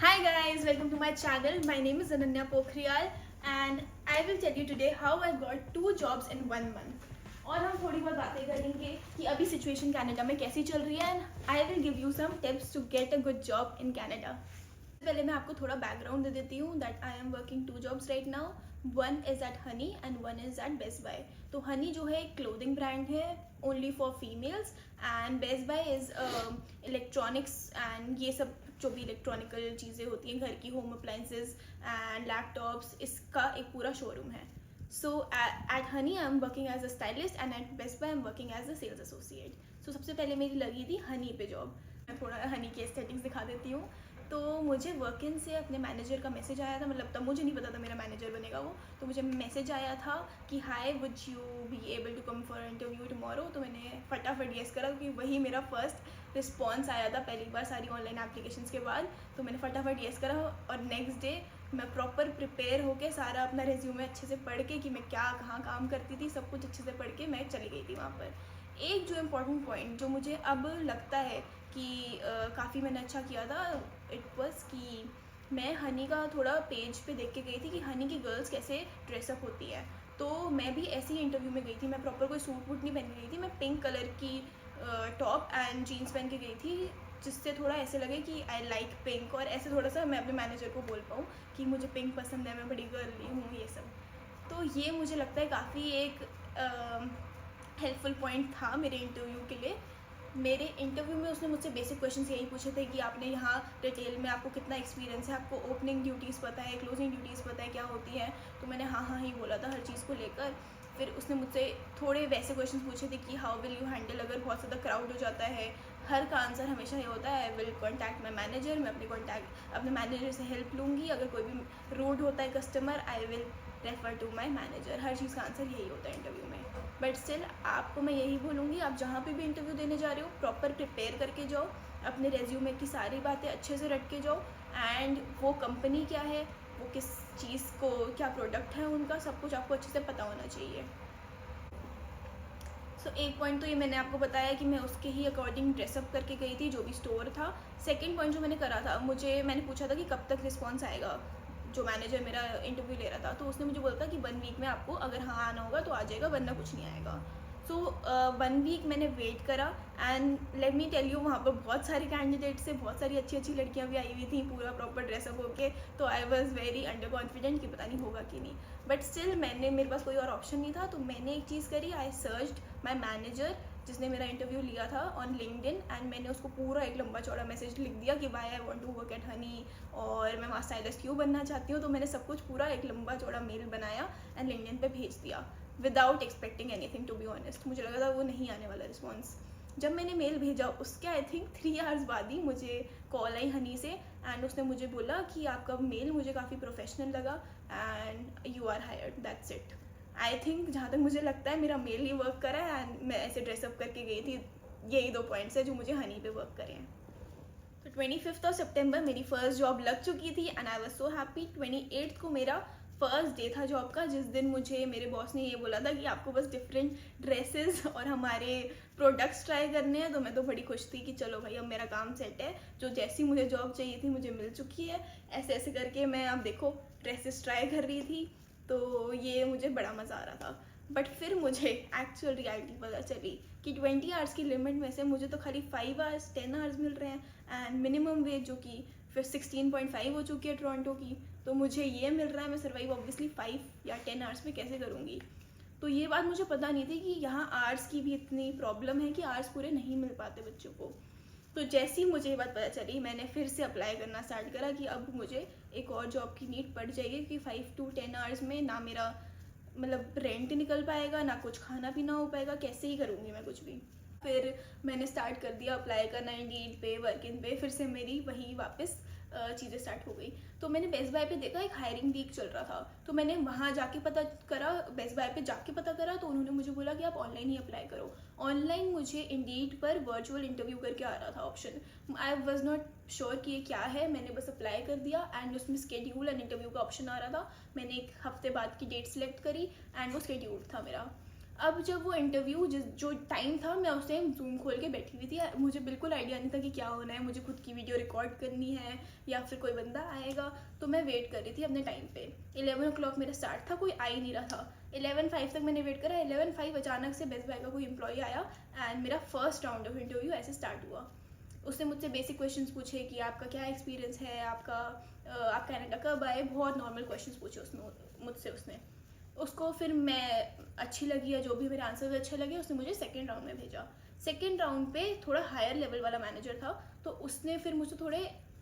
Hi guys, welcome to my channel. My name is Ananya Pokhriyal and I will tell you today how I got 2 jobs in 1 month. और हम थोड़ी बहुत बातें करेंगे कि अभी सिचुएशन कनाडा में कैसी चल रही है and I will give you some tips to get a good job in Canada. पहले मैं आपको थोड़ा बैकग्राउंड दे देती हूँ that I am working 2 jobs right now. One is at Honey and one is at Best Buy. तो Honey जो है एक क्लोथिंग ब्रांड है only for females and Best Buy is electronics and ये सब जो भी इलेक्ट्रॉनिकल चीज़ें होती हैं घर की होम अप्लाइंसेस एंड लैपटॉप्स इसका एक पूरा शोरूम है. So at Honey I am working as a stylist and at Best Buy I am working as a sales associate. So सबसे पहले मेरी लगी थी हनी पे जॉब. मैं थोड़ा हनी की एस्थेटिक्स दिखा देती हूँ. तो मुझे वर्क इन से अपने मैनेजर का मैसेज आया था, मतलब तब मुझे नहीं पता था मेरा मैनेजर बनेगा वो. तो मुझे मैसेज आया था कि hi would you be able to come for interview tomorrow. तो मैंने फटाफट येस करा क्योंकि वही मेरा फर्स्ट रिस्पॉन्स आया था पहली बार सारी ऑनलाइन एप्लीकेशंस के बाद. तो मैंने फटाफट येस करा और नेक्स्ट डे मैं प्रॉपर प्रिपेयर होकर सारा अपना रेज्यूमे अच्छे से पढ़ के कि मैं क्या कहाँ काम करती थी सब कुछ अच्छे से पढ़ के मैं चली गई थी वहाँ पर. एक जो इम्पोर्टेंट पॉइंट जो मुझे अब लगता है कि काफ़ी मैंने अच्छा किया था इट वॉज कि मैं हनी का थोड़ा पेज पे देख के गई थी कि हनी की गर्ल्स कैसे ड्रेसअप होती है. तो मैं भी ऐसे ही इंटरव्यू में गई थी. मैं प्रॉपर कोई सूट वूट नहीं पहन के गई थी. मैं पिंक कलर की टॉप एंड जीन्स पहन के गई थी जिससे थोड़ा ऐसे लगे कि आई लाइक पिंक और ऐसे थोड़ा सा मैं अपने मैनेजर को बोल पाऊँ कि मुझे पिंक पसंद है, मैं बड़ी गर्ली हूँ ये सब. तो ये मुझे लगता है काफ़ी एक हेल्पफुल पॉइंट था मेरे इंटरव्यू के लिए. मेरे इंटरव्यू में उसने मुझसे बेसिक क्वेश्चंस यही पूछे थे कि आपने यहाँ रिटेल में आपको कितना एक्सपीरियंस है, आपको ओपनिंग ड्यूटीज़ पता है, क्लोजिंग ड्यूटीज़ पता है क्या होती है. तो मैंने हाँ ही बोला था हर चीज़ को लेकर. फिर उसने मुझसे थोड़े वैसे क्वेश्चंस पूछे थे कि हाउ विल यू हैंडल अगर बहुत ज़्यादा क्राउड हो जाता है. हर का आंसर हमेशा ये होता है I will contact my manager. मैं अपने मैनेजर से हेल्प लूँगी. अगर कोई भी रूड होता है customer I will refer to my manager. हर चीज़ का आंसर यही होता है इंटरव्यू में. बट स्टिल आपको मैं यही बोलूँगी आप जहाँ पे भी इंटरव्यू देने जा रहे हो प्रॉपर प्रिपेयर करके जाओ. अपने रेज्यूमे की सारी बातें अच्छे से रट के जाओ एंड वो कंपनी क्या है, वो किस चीज़ को क्या प्रोडक्ट है उनका, सब कुछ आपको अच्छे से पता होना चाहिए. सो एक पॉइंट तो ये मैंने आपको बताया कि मैं उसके ही अकॉर्डिंग ड्रेसअप करके गई थी जो भी स्टोर था. सेकंड पॉइंट जो मैंने करा था मैंने पूछा था कि कब तक रिस्पॉन्स आएगा. जो मैनेजर मेरा इंटरव्यू ले रहा था तो उसने मुझे बोला था कि 1 वीक में आपको अगर हाँ आना होगा तो आ जाएगा वरना कुछ नहीं आएगा. सो 1 वीक मैंने वेट करा and let me tell you वहाँ पर बहुत सारे कैंडिडेट्स से बहुत सारी अच्छी अच्छी लड़कियाँ भी आई हुई थी पूरा प्रॉपर ड्रेसअप होके. तो I was very under confident कि पता नहीं होगा कि नहीं. बट स्टिल मेरे पास कोई और ऑप्शन नहीं था. तो मैंने एक चीज़ करी, आई सर्च्ड माई मैनेजर जिसने मेरा इंटरव्यू लिया था ऑन लिंक्डइन एंड मैंने उसको पूरा एक लंबा चौड़ा मैसेज लिख दिया कि why I want to work at Honey और मैं वहाँ स्टाइलिस्ट क्यों बनना चाहती हूँ. तो मैंने सब कुछ पूरा एक लंबा चौड़ा मेल बनाया एंड लिंक्डइन पे भेज दिया without expecting anything. To be honest मुझे लगा था वो नहीं आने वाला रिस्पॉन्स. जब मैंने मेल भेजा उसके आई थिंक 3 आवर्स बाद ही मुझे कॉल आई हनी से एंड उसने मुझे बोला कि आपका मेल मुझे काफ़ी प्रोफेशनल लगा and you are hired, that's it. I think जहाँ तक मुझे लगता है मेरा मेल ही वर्क करा है एंड मैं ऐसे ड्रेसअप करके गई थी. यही 2 पॉइंट्स है जो मुझे हनी पे वर्क करे हैं. तो 25 सितंबर मेरी फ़र्स्ट जॉब लग चुकी थी and I was so happy. 28 को मेरा फर्स्ट डे था जॉब का जिस दिन मुझे मेरे बॉस ने ये बोला था कि आपको बस डिफरेंट ड्रेसेस और हमारे प्रोडक्ट्स ट्राई करने हैं. तो मैं तो बड़ी खुश थी कि चलो भाई अब मेरा काम सेट है. जो जैसी मुझे जॉब चाहिए थी मुझे मिल चुकी है. ऐसे ऐसे करके मैं अब देखो ड्रेसेस ट्राई कर रही थी. तो ये मुझे बड़ा मज़ा आ रहा था. बट फिर मुझे एक्चुअल रियलिटी पता चली कि 20 आवर्स की लिमिट में से मुझे तो खाली 5 आवर्स 10 आवर्स मिल रहे हैं एंड मिनिमम वेज जो कि फिर 16.5 हो चुकी है टोरंटो की. तो मुझे ये मिल रहा है, मैं सर्वाइव ऑब्वियसली 5 या 10 आवर्स में कैसे करूँगी. तो ये बात मुझे पता नहीं थी कि यहाँ आवर्स की भी इतनी प्रॉब्लम है कि आवर्स पूरे नहीं मिल पाते बच्चों को. तो जैसे ही मुझे ये बात पता चली मैंने फिर से अप्लाई करना स्टार्ट करा कि अब मुझे एक और जॉब की नीड पड़ जाएगी कि 5 to 10 आवर्स में ना मेरा मतलब रेंट निकल पाएगा ना कुछ खाना पीना हो पाएगा. कैसे ही करूँगी मैं कुछ भी. फिर मैंने स्टार्ट कर दिया अप्लाई करना इंडीड पे वर्किन पे. फिर से मेरी वही वापस चीज़ें स्टार्ट हो गई. तो मैंने बेस्ट बाय पे देखा एक हायरिंग वीक चल रहा था. तो मैंने वहाँ जाके पता करा, बेस्ट बाय पे जाके पता करा. तो उन्होंने मुझे बोला कि आप ऑनलाइन ही अप्लाई करो. ऑनलाइन मुझे इंडीड पर वर्चुअल इंटरव्यू करके आ रहा था option. I was not sure कि ये क्या है. मैंने बस अप्लाई कर दिया एंड उसमें स्केड्यूल एंड इंटरव्यू का ऑप्शन आ रहा था. मैंने एक हफ्ते बाद की डेट सेलेक्ट करी एंड वो स्केड्यूल था मेरा. अब जब वो इंटरव्यू जो टाइम था, मैं उस टाइम जूम खोल के बैठी हुई थी, मुझे बिल्कुल आइडिया नहीं था कि क्या होना है, मुझे खुद की वीडियो रिकॉर्ड करनी है या फिर कोई बंदा आएगा। तो मैं वेट कर रही थी अपने टाइम पे। 11 o'clock मेरा स्टार्ट था, कोई आ ही नहीं रहा था। 11:05 तक मैंने वेट करा। 11:05 अचानक से बेस्ट बाय का कोई एम्प्लॉय आया एंड मेरा फर्स्ट राउंड ऑफ इंटरव्यू ऐसे स्टार्ट हुआ। उसने मुझसे बेसिक क्वेश्चंस पूछे कि आपका क्या एक्सपीरियंस है, आप कनाडा कब आए, बहुत नॉर्मल क्वेश्चंस पूछे मुझसे उसने। उसको फिर मैं अच्छी लगी या जो भी मेरे आंसर अच्छे लगे, उसने मुझे सेकंड राउंड में भेजा। सेकंड राउंड पे थोड़ा हायर लेवल वाला मैनेजर था, तो उसने फिर मुझसे थोड़े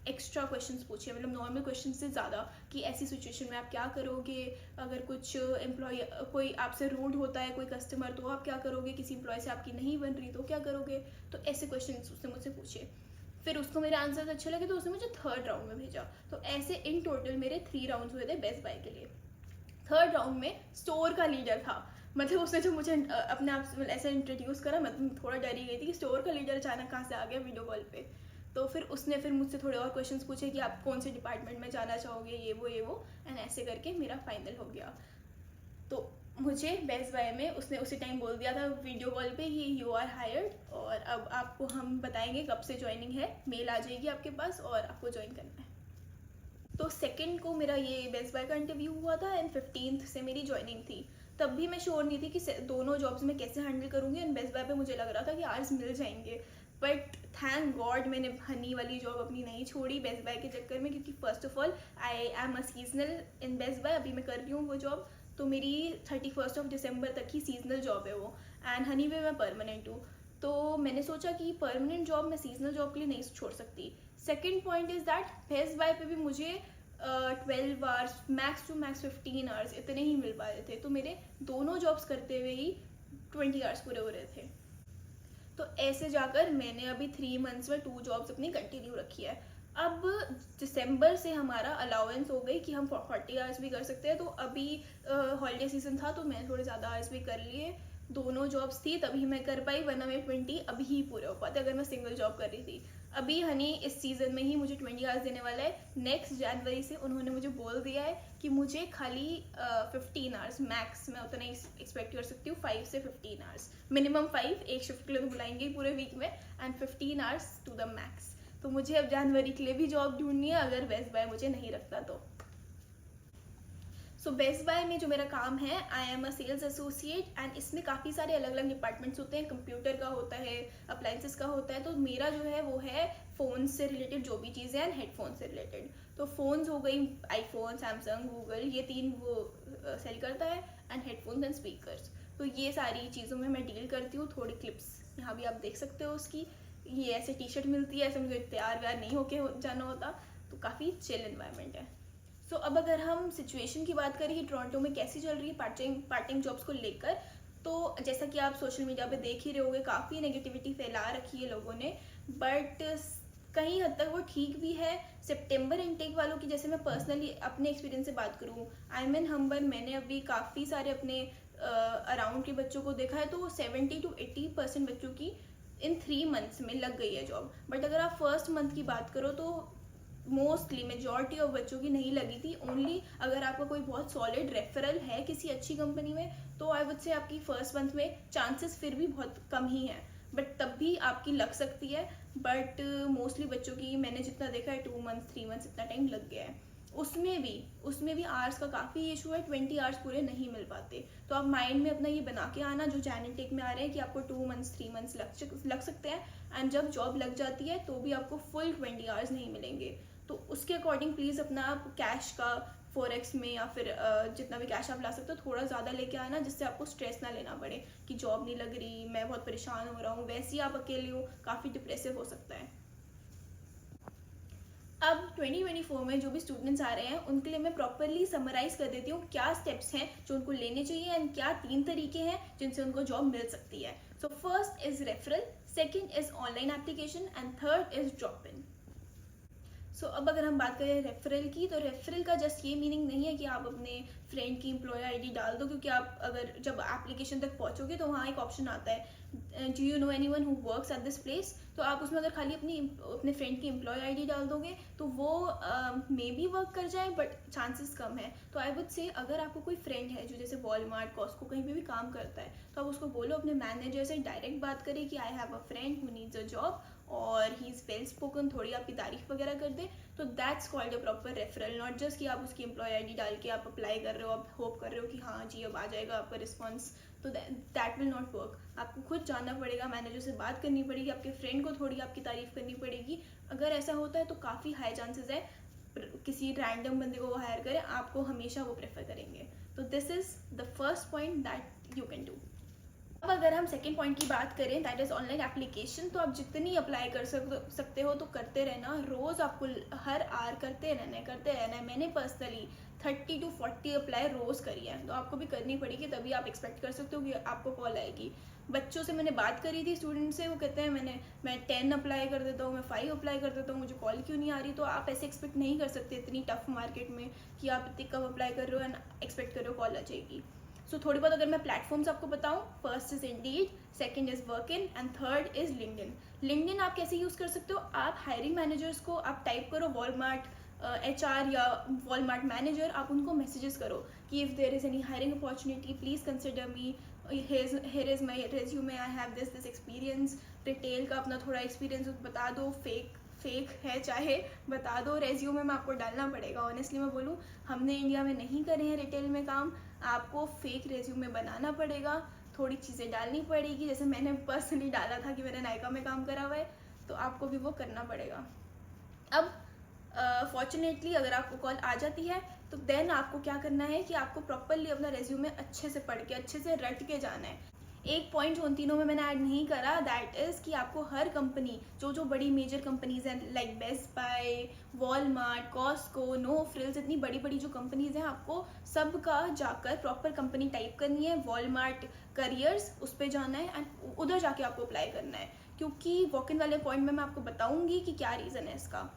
एक्स्ट्रा क्वेश्चंस पूछे, मतलब नॉर्मल क्वेश्चन से ज़्यादा, कि ऐसी सिचुएशन में आप क्या करोगे, अगर कुछ एम्प्लॉय कोई आपसे रूड होता है, कोई कस्टमर, तो आप क्या करोगे, किसी एम्प्लॉय से आपकी नहीं बन रही तो क्या करोगे। तो ऐसे क्वेश्चन उसने मुझसे पूछे। फिर उसको मेरे आंसर अच्छे लगे तो उसने मुझे थर्ड राउंड में भेजा। तो ऐसे इन टोटल मेरे 3 राउंड्स हुए थे बेस्ट बाय के लिए। थर्ड राउंड में स्टोर का लीडर था, मतलब उसने जो मुझे अपने आप से ऐसे इंट्रोड्यूस करा, मैं थोड़ा डरी गई थी कि स्टोर का लीडर अचानक कहाँ से आ गया वीडियो कॉल पे। तो फिर उसने फिर मुझसे थोड़े और क्वेश्चंस पूछे कि आप कौन से डिपार्टमेंट में जाना चाहोगे, ये वो एंड ऐसे करके मेरा फाइनल हो गया। तो मुझे बेस्ट बाय में उसने उसी टाइम बोल दिया था वीडियो कॉल पे कि यू आर हायर्ड, और अब आपको हम बताएंगे कब से ज्वाइनिंग है, मेल आ जाएगी आपके पास और आपको ज्वाइन करना है। तो सेकंड को मेरा ये बेस्ट बाय का इंटरव्यू हुआ था एंड 15th से मेरी ज्वाइनिंग थी। तब भी मैं श्योर नहीं थी कि दोनों जॉब्स में कैसे हैंडल करूँगी, एंड बेस्ट बाय पे मुझे लग रहा था कि आज मिल जाएंगे। बट थैंक गॉड मैंने हनी वाली जॉब अपनी नहीं छोड़ी बेस्ट बाय के चक्कर में, क्योंकि first of all I am a seasonal in Best Buy. अभी मैं कर रही हूँ वो जॉब, तो मेरी 31 दिसंबर तक की सीजनल जॉब है वो, एंड हनी वे मैं परमानेंट हूँ। तो मैंने सोचा कि परमानेंट जॉब मैं सीजनल जॉब के लिए नहीं छोड़ सकती। Second point is that Best Buy पे भी मुझे 12 hours max to max 15 hours इतने ही मिल पा रहे थे। तो मेरे दोनों जॉब्स करते हुए ही 20 आवर्स पूरे हो रहे थे। तो ऐसे जाकर मैंने अभी 3 मंथ्स में 2 जॉब्स अपनी कंटिन्यू रखी है। अब दिसंबर से हमारा अलाउंस हो गई कि हम 40 आवर्स भी कर सकते हैं। तो अभी हॉलीडे सीजन था तो मैंने थोड़े ज़्यादा आवर्स भी कर लिए। दोनों जॉब्स थी तभी मैं कर पाई, वरना मेरे 20 अभी ही पूरे हो पाते अगर मैं सिंगल जॉब कर रही थी। अभी हनी इस सीज़न में ही मुझे 20 आवर्स देने वाला है। नेक्स्ट जनवरी से उन्होंने मुझे बोल दिया है कि मुझे खाली 15 आवर्स मैक्स, मैं उतना ही एक्सपेक्ट कर सकती हूँ, 5 से 15 आवर्स मिनिमम। 5 एक शिफ्ट के लिए तो बुलाएंगे ही पूरे वीक में, and 15 hours to the max. तो मुझे अब जनवरी के लिए भी जॉब ढूंढनी है अगर बेस्ट बाय मुझे नहीं रखता तो। सो बेस्ट बाय में जो मेरा काम है, I am a sales associate, and इसमें काफ़ी सारे अलग अलग डिपार्टमेंट्स होते हैं। कंप्यूटर का होता है, अप्लाइंसेस का होता है। तो मेरा जो है वो है फ़ोन से रिलेटेड जो भी चीज़ें हैं, हेडफोन से रिलेटेड। तो फ़ोन्स हो गई, आईफोन, सैमसंग, गूगल, ये 3 वो सेल करता है, एंड हेडफोन्स एंड स्पीकर्स। तो ये सारी चीज़ों में मैं डील करती हूँ। थोड़ी क्लिप्स यहाँ भी आप देख सकते हो उसकी। ये ऐसे टी शर्ट मिलती है, ऐसे मुझे तैयार व्यार नहीं होके जाना होता, तो काफ़ी चिल एनवायरनमेंट है। सो अब अगर हम सिचुएशन की बात करें कि टोरंटो में कैसी चल रही है पार्ट टाइम जॉब्स को लेकर, तो जैसा कि आप सोशल मीडिया पे देख ही रहे होंगे, काफ़ी नेगेटिविटी फैला रखी है लोगों ने, बट कहीं हद तक वो ठीक भी है। सितंबर इनटेक वालों की, जैसे मैं पर्सनली अपने एक्सपीरियंस से बात करूँ, आई एम एन हम्बर, मैंने अभी काफ़ी सारे अपने अराउंड के बच्चों को देखा है, तो 70 to 80% बच्चों की इन 3 मंथ्स में लग गई है जॉब। बट अगर आप फर्स्ट मंथ की बात करो तो मोस्टली मेजॉरिटी ऑफ बच्चों की नहीं लगी थी। ओनली अगर आपका कोई बहुत सॉलिड रेफरल है किसी अच्छी कंपनी में, तो आई वुड से आपकी फर्स्ट मंथ में चांसेस फिर भी बहुत कम ही हैं, बट तब भी आपकी लग सकती है। बट मोस्टली बच्चों की मैंने जितना देखा है 2 मंथ्स 3 मंथ्स इतना टाइम लग गया है। उसमें भी आवर्स का काफ़ी इशू है, 20 आवर्स पूरे नहीं मिल पाते। तो आप माइंड में अपना ये बना के आना जो जैनेटेक में आ रहे हैं कि आपको 2 मंथ्स 3 मंथ्स लग सकते हैं, एंड जब जॉब लग जाती है तो भी आपको फुल 20 आवर्स नहीं मिलेंगे। तो उसके अकॉर्डिंग प्लीज़ अपना आप कैश का फॉरेक्स में या फिर जितना भी कैश आप ला सकते हो थोड़ा ज़्यादा लेके आना, जिससे आपको स्ट्रेस ना लेना पड़े कि जॉब नहीं लग रही, मैं बहुत परेशान हो रहा हूँ। वैसे ही आप अकेले हो, काफ़ी डिप्रेसिव हो सकता है। अब 2024 में जो भी स्टूडेंट्स आ रहे हैं उनके लिए मैं प्रॉपरली समराइज कर देती हूँ क्या स्टेप्स हैं जो उनको लेने चाहिए, एंड क्या 3 तरीके हैं जिनसे उनको जॉब मिल सकती है। So first is referral, second is online application, and third is drop in. So अब अगर हम बात करें रेफरल की, तो रेफरल का जस्ट ये मीनिंग नहीं है कि आप अपने फ्रेंड की एम्प्लॉयर आईडी डाल दो, क्योंकि आप अगर जब एप्लीकेशन तक पहुंचोगे तो वहाँ एक ऑप्शन आता है, do you know anyone who works at this place, तो आप उसमें अगर खाली अपने फ्रेंड की एम्प्लॉयर आईडी डाल दोगे तो वो मे बी वर्क कर जाए, बट चांसेस कम है। तो आई वुड से अगर आपको कोई फ्रेंड है जो जैसे वॉलमार्ट, कॉस्को कहीं पे भी काम करता है, तो आप उसको बोलो अपने मैनेजर से डायरेक्ट बात करें कि I have a friend who needs a job और ही इज़ वेल स्पोकन, थोड़ी आपकी तारीफ वगैरह कर दे, तो that's called a proper referral. Not just कि आप उसकी एम्प्लॉय आईडी डाल के आप अप्लाई कर रहे हो, आप होप कर रहे हो कि हाँ जी अब आ जाएगा आपका रिस्पॉन्स, तो दैट विल नॉट वर्क। आपको खुद जानना पड़ेगा, मैनेजर से बात करनी पड़ेगी, आपके फ्रेंड को थोड़ी आपकी तारीफ करनी पड़ेगी। अगर ऐसा होता है तो काफ़ी हाई चांसेस है किसी रैंडम बंदे को वो हायर करें, आपको हमेशा वो प्रेफर करेंगे। तो this is the first point that you can do. अब अगर हम सेकेंड पॉइंट की बात करें, दैट इज़ ऑनलाइन एप्लीकेशन, तो आप जितनी अप्लाई कर सकते हो तो करते रहना, रोज़ आपको हर आवर करते रहना है। मैंने पर्सनली 30 to 40 अप्लाई रोज़ करी है, तो आपको भी करनी पड़ेगी, तभी आप एक्सपेक्ट कर सकते हो कि आपको कॉल आएगी। बच्चों से मैंने बात करी थी, स्टूडेंट से, वो कहते हैं मैं 10 अप्लाई कर देता हूँ, मैं 5 अप्लाई कर देता हूँ, मुझे कॉल क्यों नहीं आ रही। तो आप ऐसे एक्सपेक्ट नहीं कर सकते इतनी टफ मार्केट में कि आप इतनी कम अप्लाई कर रहे हो एंड एक्सपेक्ट कर रहे हो कॉल आ जाएगी। सो थोड़ी बहुत अगर मैं प्लेटफॉर्म्स आपको बताऊँ, first is Indeed, second is Workin and third is LinkedIn. LinkedIn आप कैसे यूज़ कर सकते हो, आप हायरिंग मैनेजर्स को आप टाइप करो वॉलमार्ट HR या वॉलमार्ट मैनेजर, आप उनको मैसेजेस करो कि if there is any hiring opportunity please consider me, here is my resume, I have this experience. Retail का अपना थोड़ा एक्सपीरियंस बता दो, फेक है चाहे बता दो, रेज्यूमे में आपको डालना पड़ेगा। ऑनेस्टली मैं बोलूँ, हमने इंडिया में नहीं करे हैं रिटेल में काम, आपको फेक रेज्यूमे बनाना पड़ेगा, थोड़ी चीज़ें डालनी पड़ेगी, जैसे मैंने पर्सनली डाला था कि मैंने नायका में काम करा हुआ है, तो आपको भी वो करना पड़ेगा। अब फॉर्चुनेटली अगर आपको कॉल आ जाती है तो देन आपको क्या करना है कि आपको प्रॉपरली अपना रेज्यूमे अच्छे से पढ़ के, अच्छे से रट के जाना है। एक पॉइंट जो उन तीनों में मैंने ऐड नहीं करा, दैट इज़ कि आपको हर कंपनी, जो बड़ी मेजर कंपनीज हैं like Best Buy, Walmart, Costco, no frills, इतनी बड़ी बड़ी जो कंपनीज हैं, आपको सबका जाकर प्रॉपर कंपनी टाइप करनी है, वॉलमार्ट करियर्स उस पर जाना है एंड उधर जाके आपको अप्लाई करना है। क्योंकि वॉक इन वाले पॉइंट में मैं आपको बताऊंगी कि क्या रीज़न है इसका।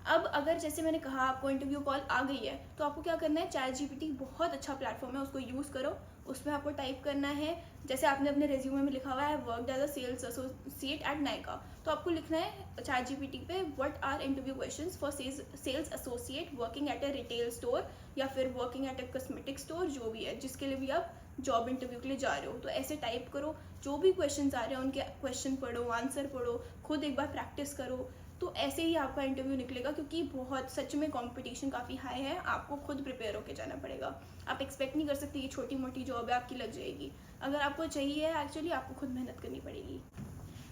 अब अगर जैसे मैंने कहा आपको इंटरव्यू कॉल आ गई है, तो आपको क्या करना है, ChatGPT बहुत अच्छा प्लेटफॉर्म है, उसको यूज़ करो। उसमें आपको टाइप करना है, जैसे आपने अपने रेज्यूमे में लिखा हुआ है worked as a sales associate at Nykaa, तो आपको लिखना है ChatGPT पे what are interview questions for sales associate working at a retail store या फिर working at a cosmetic store, जो भी है जिसके लिए भी आप जॉब इंटरव्यू के लिए जा रहे हो। तो ऐसे टाइप करो, जो भी क्वेश्चंस आ रहे हैं उनके क्वेश्चन पढ़ो, आंसर पढ़ो, खुद एक बार प्रैक्टिस करो, तो ऐसे ही आपका इंटरव्यू निकलेगा। क्योंकि बहुत सच में कंपटीशन काफ़ी हाई है, आपको खुद प्रिपेयर होकर जाना पड़ेगा। आप एक्सपेक्ट नहीं कर सकते ये छोटी मोटी जॉब है आपकी लग जाएगी, अगर आपको चाहिए एक्चुअली आपको खुद मेहनत करनी पड़ेगी।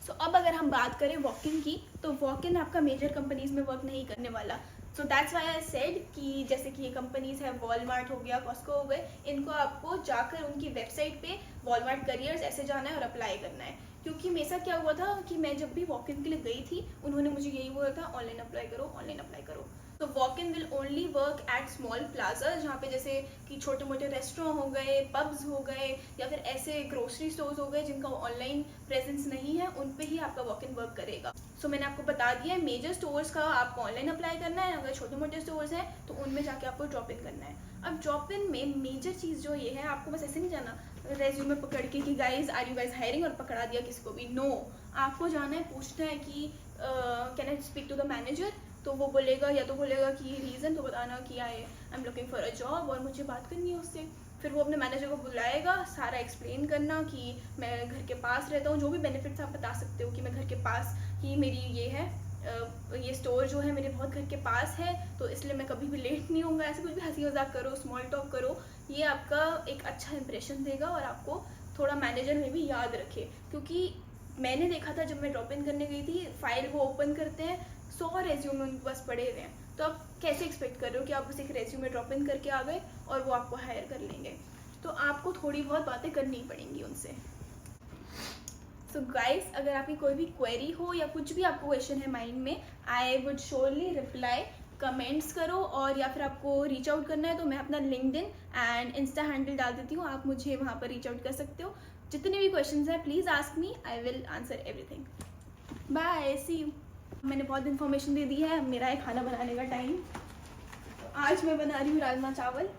सो अब अगर हम बात करें वॉक इन की, तो वॉक इन आपका मेजर कंपनीज में वर्क नहीं करने वाला। So that's why I said कि जैसे कि ये कंपनीज है, वॉलमार्ट हो गया, कॉस्को हो गए, इनको आपको जाकर उनकी वेबसाइट पे वॉलमार्ट करियर्स ऐसे जाना है और अप्लाई करना है। क्योंकि मेरे साथ क्या हुआ था कि मैं जब भी वॉक इन के लिए गई थी, उन्होंने मुझे यही बोला था ऑनलाइन अप्लाई करो, ऑनलाइन अप्लाई करो। तो walk in will only work at small plaza, जहाँ पे जैसे कि छोटे मोटे रेस्टोरेंट हो गए, पब्स हो गए, या फिर ऐसे ग्रोसरी स्टोर्स हो गए जिनका ऑनलाइन प्रेजेंस नहीं है, उन पे ही आपका वॉक इन वर्क करेगा। सो मैंने आपको बता दिया है, मेजर स्टोर्स का आपको ऑनलाइन अप्लाई करना है, अगर छोटे मोटे स्टोर्स हैं तो उनमें जाके आपको ड्रॉप इन करना है। अब ड्रॉप इन में मेजर चीज़ जो ये है, आपको बस ऐसे नहीं जाना रेज्यूमे पकड़ के कि guys are you guys hiring और पकड़ा दिया किसी को भी, नो। आपको जाना है, पूछना है कि can I speak to the manager, तो वो बोलेगा, या तो बोलेगा कि रीज़न तो बताना कि I am looking for a job और मुझे बात करनी है उससे। फिर वो अपने मैनेजर को बुलाएगा, सारा एक्सप्लेन करना कि मैं घर के पास रहता हूँ, जो भी बेनिफिट्स आप बता सकते हो कि मैं घर के पास ही मेरी ये है, ये स्टोर जो है मेरे बहुत घर के पास है, तो इसलिए मैं कभी भी लेट नहीं होऊंगा। ऐसे कुछ भी हंसी मजाक करो, स्मॉल टॉक करो, ये आपका एक अच्छा इंप्रेशन देगा और आपको थोड़ा मैनेजर में भी याद रखे। क्योंकि मैंने देखा था जब मैं ड्रॉप इन करने गई थी, फाइल वो ओपन करते हैं, 100 रेज्यूमे उनके पास पड़े हुए हैं, तो आप कैसे एक्सपेक्ट कर रहे हो कि आप बस एक रेज्यूमे ड्रॉप इन करके आ गए और वो आपको हायर कर लेंगे। तो आपको थोड़ी बहुत बातें करनी पड़ेंगी उनसे। सो गाइस, अगर आपकी कोई भी क्वेरी हो या कुछ भी आपको क्वेश्चन है माइंड में, I would surely reply, comments करो, और या फिर आपको रीच आउट करना है तो मैं अपना लिंक्डइन एंड इंस्टा हैंडल डाल देती हूँ, आप मुझे वहाँ पर रीच आउट कर सकते हो। जितने भी क्वेश्चंस हैं please ask me, I will answer everything. Bye, see you. मैंने बहुत इन्फॉर्मेशन दे दी है, मेरा है खाना बनाने का टाइम। तो आज मैं बना रही हूँ राजमा चावल।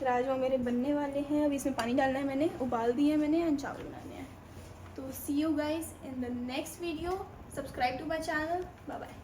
राजमा मेरे बनने वाले हैं, अभी इसमें पानी डालना है, मैंने उबाल दिया है मैंने, एंड चावल बनाने हैं। तो see you guys in the next video, subscribe to my channel, bye bye.